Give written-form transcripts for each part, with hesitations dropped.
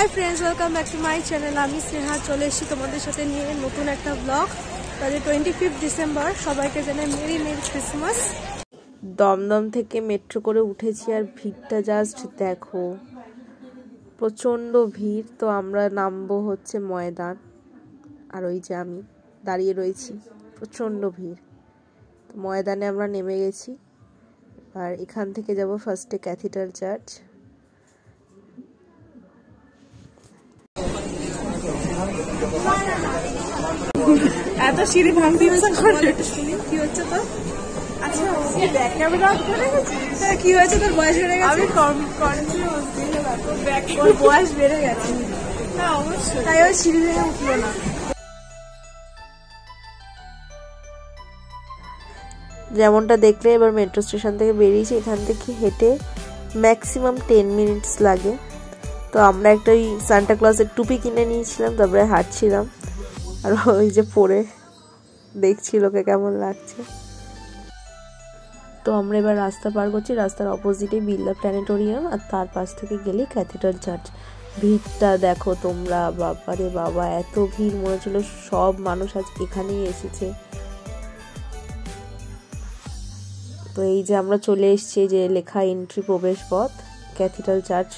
Hi friends, welcome back to my channel. আমি স্নেহা চলে এসেছি তোমাদের সাথে নিয়ে নতুন একটা ব্লগ। তাহলে 25 ডিসেম্বর, সবাইকে জানাই মেরি মেরি ক্রিসমাস। দমদম থেকে মেট্রো করে উঠেছি আর ভিড়টা জাস্ট দেখো, প্রচণ্ড ভিড়। তো আমরা নামবো হচ্ছে ময়দান, আর ওই যে আমি দাঁড়িয়ে রয়েছি, প্রচণ্ড ভিড়। তো ময়দানে আমরা নেমে গেছি, আর এখান থেকে যাব ফার্স্টে ক্যাথিড্রাল চার্চ। এত সিঁড়ি ভাঙতে কি হচ্ছে তো? আচ্ছা, কি হয়েছে তোর? বয়স বেড়ে গেছে? আমি বয়স বেড়ে গেছে, তাই ওই সিঁড়ি ভেঙে উঠলো না। যেমনটা দেখলে, এবার মেট্রো স্টেশন থেকে বেরিয়েছি। এখান থেকে হেঁটে ম্যাক্সিমাম 10 মিনিটস লাগে। তো আমরা একটা ওই সান্টা ক্লজের টুপি কিনে নিয়েছিলাম, তারপরে হাঁটছিলাম, আর ওই যে পরে দেখছি লোকে কেমন লাগছে। তো আমরা এবার রাস্তা পার করছি, রাস্তার অপোজিটে বিড়লা প্ল্যানেটোরিয়াম, আর তার পাশ থেকে গেলে ক্যাথিড্রাল চার্চ। ভিড়টা দেখো তোমরা, বাবারে বাবা, এত ভিড়, মনে হচ্ছিল সব মানুষ আজ এখানেই এসেছে। তো এই যে আমরা চলে এসেছি, যে লেখা এন্ট্রি, প্রবেশ পথ, ক্যাথিড্রাল চার্চ।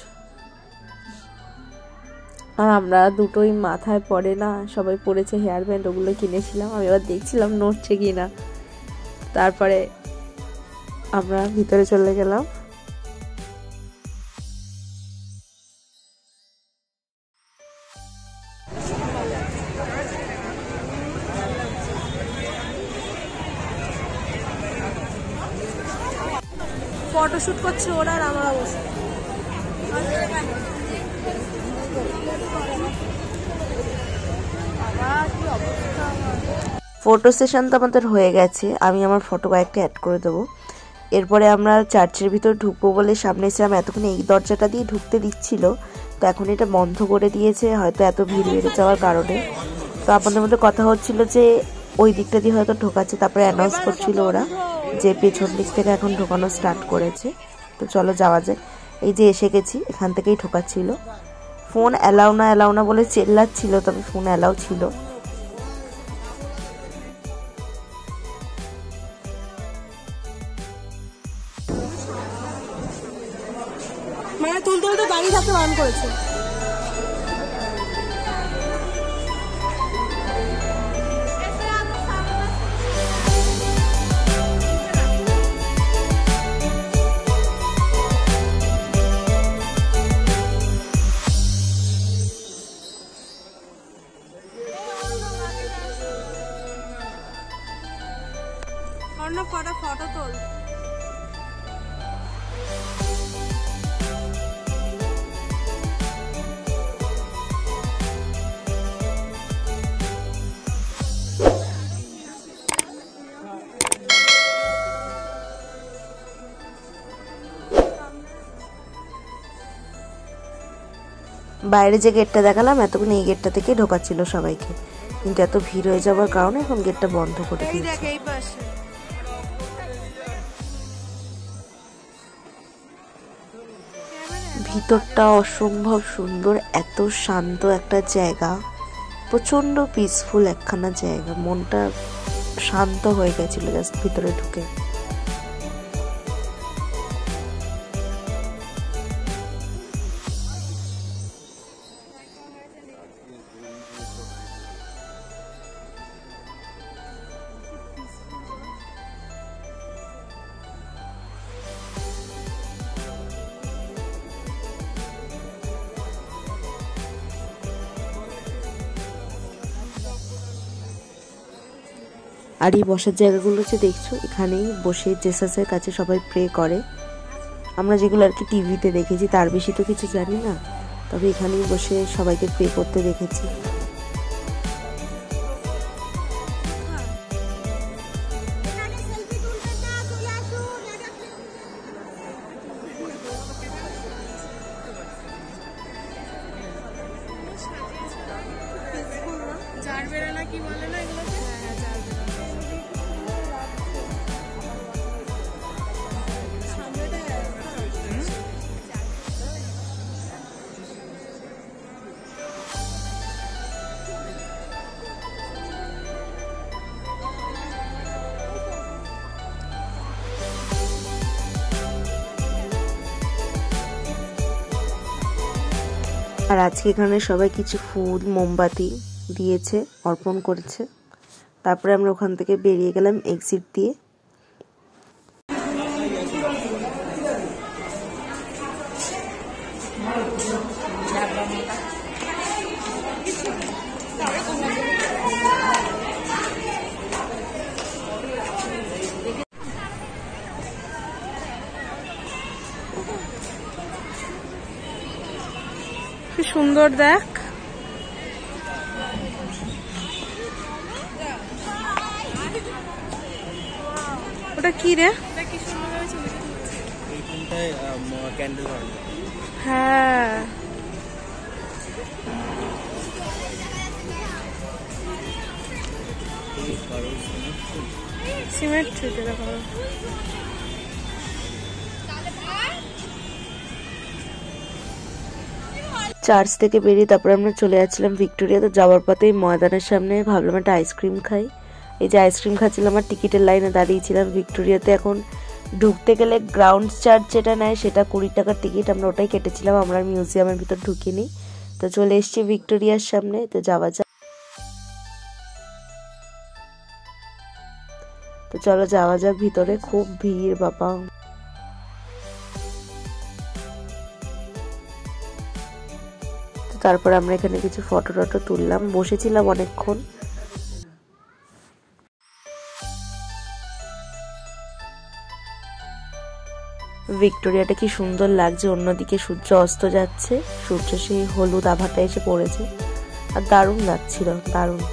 আর আমরা দুটোই মাথায় পড়ে না, সবাই পড়েছে হেয়ার ব্যান্ড, ওগুলো কিনেছিলাম। আমি এবার দেখছিলাম নড়ছে কিনা। তারপরে আমরা ভিতরে চলে গেলাম। ফটোশুট করছে ওরা, আর আমরা বসে। ফটো সেশন তো আমাদের হয়ে গেছে, আমি আমার ফটো কয়েকটা অ্যাড করে দেবো। এরপরে আমরা চার্চের ভিতর ঢুকবো বলে সামনে এসেছিলাম। এতক্ষণ এই দরজাটা দিয়ে ঢুকতে দিচ্ছিল, তো এখন এটা বন্ধ করে দিয়েছে, হয়তো এত ভিড় বেড়ে যাওয়ার কারণে। তো আপনাদের মধ্যে কথা হচ্ছিল যে ওই দিকটা দিয়ে হয়তো ঢোকাচ্ছে, তারপরে অ্যানাউন্স করছিল ওরা যে পেছন দিক থেকে এখন ঢোকানো স্টার্ট করেছে। তো চলো যাওয়া যাক। এই যে এসে গেছি, এখান থেকেই ঢোকাচ্ছিল। ফোন অ্যালাউ না বলে চেল্লাচ্ছিল, তবে ফোন অ্যালাউ ছিল। মানে তুলতে দাঁড়িয়ে থাকতে বারণ করেছে। কটা ফটো তোল। বাইরে যে গেটটা দেখালাম, এতক্ষণ এই গেটটা থেকে ঢোকাচ্ছিল সবাইকে, কিন্তু এত ভিড় হয়ে যাওয়ার কারণে এখন গেটটা বন্ধ করে দিয়েছে। ভিতরটা অসম্ভব সুন্দর, এত শান্ত একটা জায়গা, প্রচন্ড পিসফুল একখানা জায়গা। মনটা শান্ত হয়ে গেছিল জাস্ট ভিতরে ঢুকে। আর এই বসার জায়গাগুলো যে দেখছো, এখানেই বসে জেসাসের কাছে সবাই প্রে করে। আমরা যেগুলো আর কি টিভিতে দেখেছি, তার বেশি তো কিছু জানি না, তবে এখানেই বসে সবাইকে প্রে করতে দেখেছি। কি বলে না এগুলোকে? আর আজকে এখানে সবাই কিছু ফুল মোমবাতি দিয়েছে, অর্পণ করেছে। তারপরে আমরা ওখান থেকে বেরিয়ে গেলাম এক্সিট দিয়ে। কি সুন্দর দেখ, ওটা কি রে? হ্যাঁ সিমেট্রি দেখো। চার্চ থেকে বেরিয়ে তারপরে আমরা চলে যাচ্ছিলাম ভিক্টোরিয়া। তো যাওয়ার পথে ময়দানের সামনে ভাবলাম একটা আইসক্রিম খাই। এই যে আইসক্রিম খাচ্ছিলাম আর টিকিটের লাইনে দাঁড়িয়েছিলাম। ভিক্টোরিয়াতে এখন ঢুকতে গেলে গ্রাউন্ড চার্জ যেটা নেয় সেটা 20 টাকার টিকিট, আমরা ওটাই কেটেছিলাম। আমরা মিউজিয়ামের ভিতর ঢুকিনি। তো চলে এসেছি ভিক্টোরিয়ার সামনে, তো যাওয়া যাক। তো চলো যাওয়া যাক ভিতরে, খুব ভিড় বাবা। তারপর আমরা এখানে কিছু ফটো টটো তুললাম, বসেছিলাম অনেকক্ষণ। ভিক্টোরিয়াটা কি সুন্দর লাগছে, অন্যদিকে সূর্য অস্ত যাচ্ছে, সূর্য সেই হলুদ আভাটা এসে পড়েছে আর দারুণ লাগছিল, দারুণ।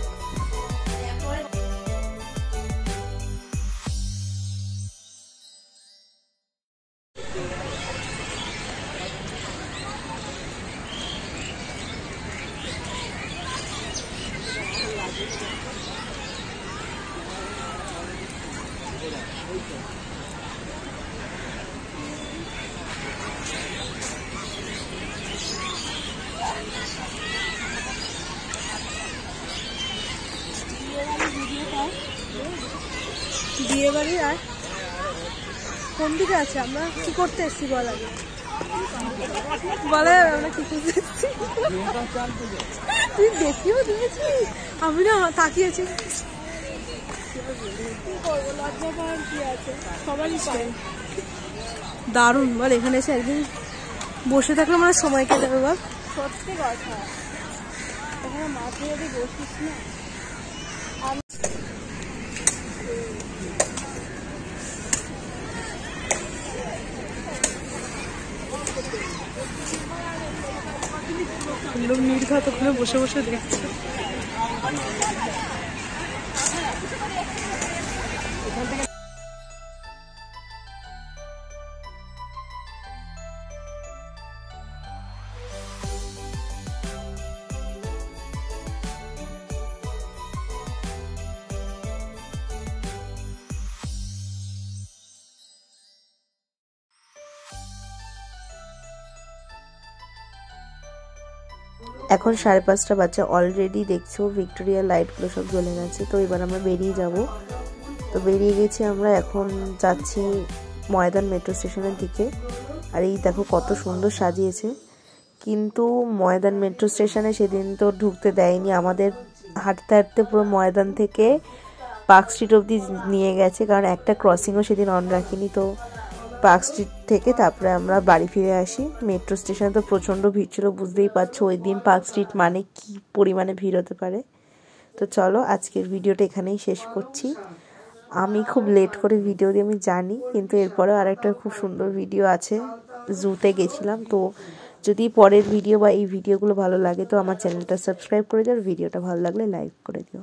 বিয়ে বাড়ি আর কোন দিকে আছে? আমরা কি করতে এসছি বল আগে, বলে আমরা কি করতে এসছি? তুই দেখিও দিয়েছি, আমি না তাকিয়েছি। কি করবো, লজ্জা পাওয়ার কি আছে, সবারই পায়। দারুণ বল, এখানে এসে একদিন বসে থাকলে আমার সময় কেটে যাবে বল। সত্যি কথা, ওখানে মাঠে যদি বসিস না। লোক নির্ঘাত ওখানে বসে বসে দেখছে। এখন 5:30 বাজে, অলরেডি দেখছো ভিক্টোরিয়া লাইটগুলো সব জ্বলে গেছে। তো এবার আমরা বেরিয়ে যাব। তো বেরিয়ে গেছি আমরা, এখন যাচ্ছি ময়দান মেট্রো স্টেশনের দিকে। আর এই দেখো কত সুন্দর সাজিয়েছে। কিন্তু ময়দান মেট্রো স্টেশনে সেদিন তো ঢুকতে দেয়নি, আমাদের হাঁটতে হাঁটতে পুরো ময়দান থেকে পার্ক স্ট্রিট অবধি নিয়ে গেছে, কারণ একটা ক্রসিংও সেদিন অন রাখিনি। তো পার্ক স্ট্রিট থেকে তারপরে আমরা বাড়ি ফিরে আসি। মেট্রো স্টেশনে তো প্রচণ্ড ভিড় ছিল, বুঝতেই পারছো ওই দিন পার্ক স্ট্রিট মানে কি পরিমাণে ভিড় হতে পারে। তো চলো আজকের ভিডিওটা এখানেই শেষ করছি। আমি খুব লেট করে ভিডিও দিই আমি জানি, কিন্তু এরপরেও আরেকটা খুব সুন্দর ভিডিও আছে, জুতে গেছিলাম। তো যদি পরের ভিডিও বা এই ভিডিওগুলো ভালো লাগে তো আমার চ্যানেলটা সাবস্ক্রাইব করে দিও, আর ভিডিওটা ভালো লাগলে লাইক করে দিও।